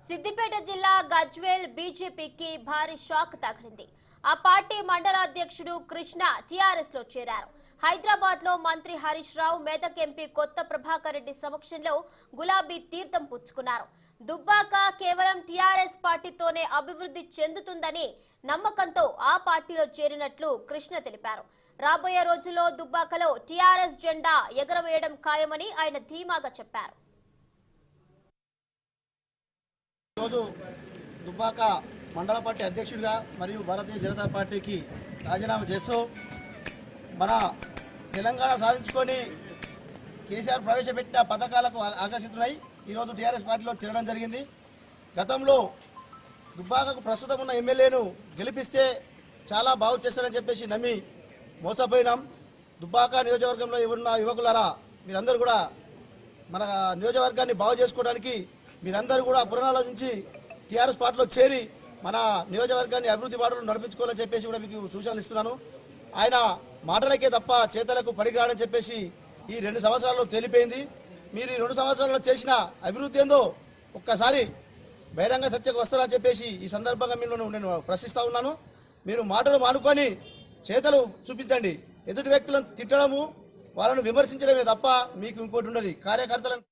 సిద్దిపేట జిల్లా గజ్వేల్ బీజేపీకి భారీ షాక్ తగిలింది. ఆ పార్టీ మండల అధ్యక్షుడు కృష్ణ టీఆర్ఎస్ లో చేరారు. హైదరాబాద్ లో మంత్రి హరీష్ రావు, మెదక్ ఎంపీ కొత్త ప్రభాకర్ రెడ్డి సమక్షంలో గులాబీ తీర్థం పుచ్చుకున్నారు. దుబ్బాక కేవలం టీఆర్ఎస్ పార్టీతోనే అభివృద్ధి చెందుతుందని నమ్మకంతో ఆ పార్టీలో చేరినట్లు కృష్ణ తెలిపారు. రాబోయే రోజుల్లో దుబ్బాకలో టీఆర్ఎస్ జెండా ఎగరవేయడం ఖాయమని ఆయన ధీమాగా చెప్పారు. ఈరోజు దుబ్బాక మండల పార్టీ అధ్యక్షుడిగా మరియు భారతీయ జనతా పార్టీకి రాజీనామా చేస్తూ మన తెలంగాణ సాధించుకొని కేసీఆర్ ప్రవేశపెట్టిన పథకాలకు ఆకర్షితున్నాయి ఈరోజు టీఆర్ఎస్ పార్టీలో చేరడం జరిగింది. గతంలో దుబ్బాకకు ప్రస్తుతం ఉన్న ఎమ్మెల్యేను గెలిపిస్తే చాలా బాగు చేస్తారని చెప్పేసి నమ్మి మోసపోయినాం. దుబ్బాక నియోజకవర్గంలో ఉన్న యువకులారా, మీరందరూ కూడా మన నియోజకవర్గాన్ని బాగు చేసుకోవడానికి మీరందరూ కూడా పునరాలోచించి టీఆర్ఎస్ పార్టీలో చేరి మన నియోజకవర్గాన్ని అభివృద్ధి బాటలో నడిపించుకోవాలని చెప్పేసి కూడా మీకు సూచనలు ఇస్తున్నాను. ఆయన మాటలకే తప్ప చేతలకు పనికిరాడని చెప్పేసి ఈ 2 సంవత్సరాల్లో తేలిపోయింది. మీరు ఈ 2 సంవత్సరాల్లో చేసిన అభివృద్ధి ఏందో ఒక్కసారి బహిరంగ చర్చకు వస్తారని చెప్పేసి ఈ సందర్భంగా నేను ప్రశ్నిస్తూ ఉన్నాను. మీరు మాటలు మానుకొని చేతలు చూపించండి. ఎదుటి వ్యక్తులను తిట్టడము, వాళ్ళను విమర్శించడమే తప్ప మీకు ఇంకోటి ఉండదు. కార్యకర్తలను